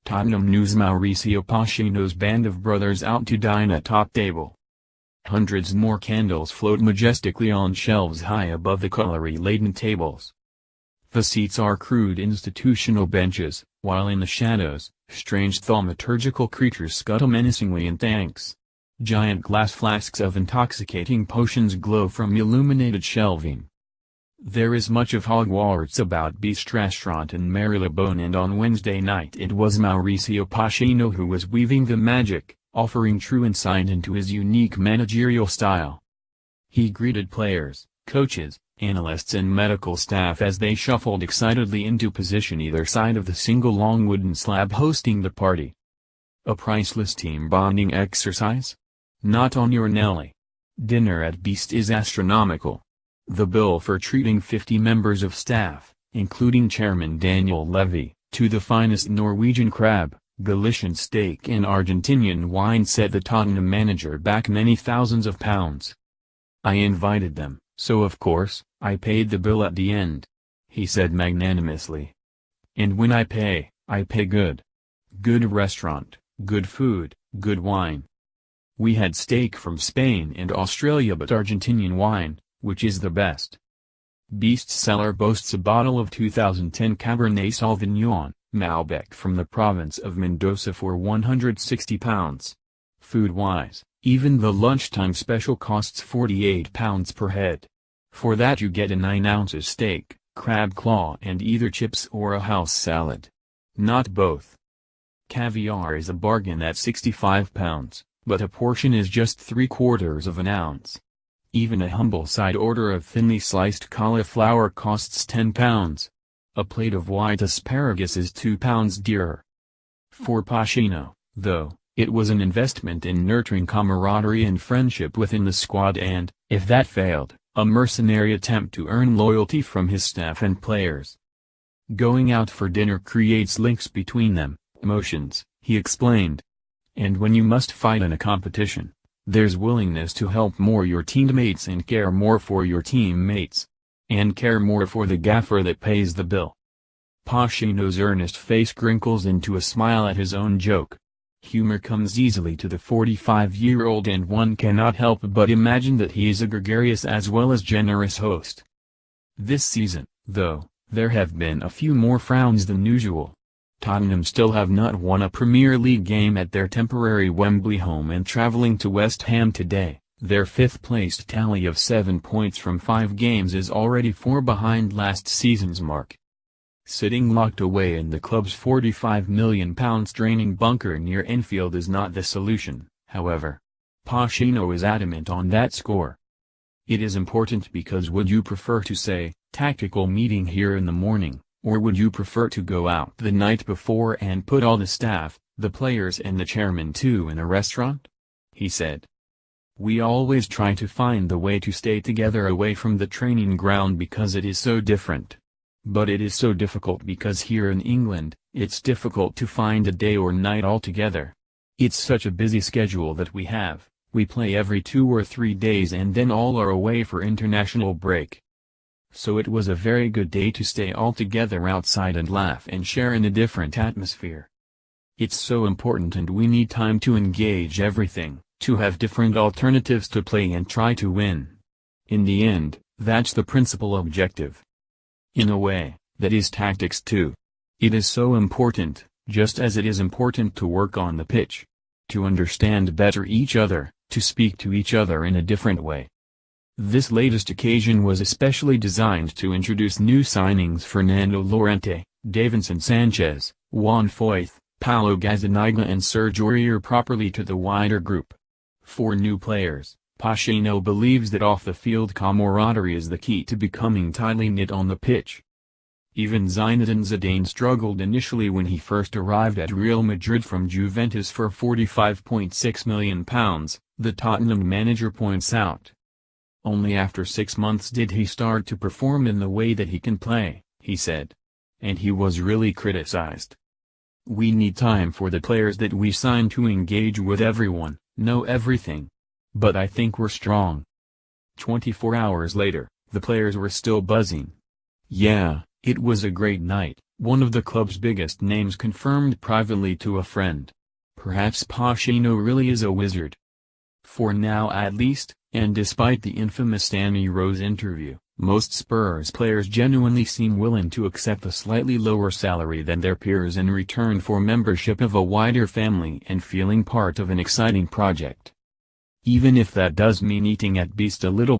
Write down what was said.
Tottenham News Mauricio Pochettino's band of brothers out to dine at top table. Hundreds more candles float majestically on shelves high above the cutlery-laden tables. The seats are crude institutional benches, while in the shadows, strange thaumaturgical creatures scuttle menacingly in tanks. Giant glass flasks of intoxicating potions glow from illuminated shelving. There is much of Hogwarts about Beast Restaurant in Marylebone, and on Wednesday night it was Mauricio Pochettino who was weaving the magic, offering true insight into his unique managerial style. He greeted players, coaches, analysts and medical staff as they shuffled excitedly into position either side of the single long wooden slab hosting the party. A priceless team bonding exercise? Not on your Nelly. Dinner at Beast is astronomical. The bill for treating 50 members of staff, including Chairman Daniel Levy, to the finest Norwegian crab, Galician steak and Argentinian wine set the Tottenham manager back many thousands of pounds. "I invited them, so of course, I paid the bill at the end," he said magnanimously. "And when I pay good. Good restaurant, good food, good wine. We had steak from Spain and Australia, but Argentinian wine, which is the best." Beast's cellar boasts a bottle of 2010 Cabernet Sauvignon, Malbec from the province of Mendoza for £160. Food-wise, even the lunchtime special costs £48 per head. For that you get a 9 ounces steak, crab claw and either chips or a house salad. Not both. Caviar is a bargain at £65, but a portion is just 3/4 of an ounce. Even a humble side order of thinly sliced cauliflower costs £10. A plate of white asparagus is £2 dearer. For Pochettino, though, it was an investment in nurturing camaraderie and friendship within the squad and, if that failed, a mercenary attempt to earn loyalty from his staff and players. Going out for dinner creates links between them, emotions, he explained. And when you must fight in a competition, there's willingness to help more your teammates and care more for your teammates. And care more for the gaffer that pays the bill. Pochettino's earnest face crinkles into a smile at his own joke. Humor comes easily to the 45-year-old, and one cannot help but imagine that he is a gregarious as well as generous host. This season, though, there have been a few more frowns than usual. Tottenham still have not won a Premier League game at their temporary Wembley home, and travelling to West Ham today, their fifth-placed tally of 7 points from 5 games is already 4 behind last season's mark. Sitting locked away in the club's £45 million draining bunker near Enfield is not the solution, however. Pochettino is adamant on that score. "It is important because would you prefer to say, tactical meeting here in the morning, or would you prefer to go out the night before and put all the staff, the players and the chairman too in a restaurant?" he said. "We always try to find the way to stay together away from the training ground because it is so different. But it is so difficult because here in England, it's difficult to find a day or night altogether. It's such a busy schedule that we have, we play every 2 or 3 days and then all are away for international break. So it was a very good day to stay all together outside and laugh and share in a different atmosphere. It's so important, and we need time to engage everything, to have different alternatives to play and try to win. In the end, that's the principal objective. In a way, that is tactics too. It is so important, just as it is important to work on the pitch. To understand better each other, to speak to each other in a different way. This latest occasion was especially designed to introduce new signings Fernando Llorente, Davinson Sanchez, Juan Foyth, Paulo Gazzaniga and Serge Aurier properly to the wider group. For new players, Pochettino believes that off-the-field camaraderie is the key to becoming tightly knit on the pitch. Even Zinedine Zidane struggled initially when he first arrived at Real Madrid from Juventus for £45.6 million, the Tottenham manager points out. Only after 6 months did he start to perform in the way that he can play, he said. And he was really criticized. "We need time for the players that we sign to engage with everyone, know everything. But I think we're strong. 24 hours later, the players were still buzzing. "Yeah, it was a great night," one of the club's biggest names confirmed privately to a friend. Perhaps Pochettino really is a wizard. For now at least, and despite the infamous Danny Rose interview, most Spurs players genuinely seem willing to accept a slightly lower salary than their peers in return for membership of a wider family and feeling part of an exciting project. Even if that does mean eating at Beast a little.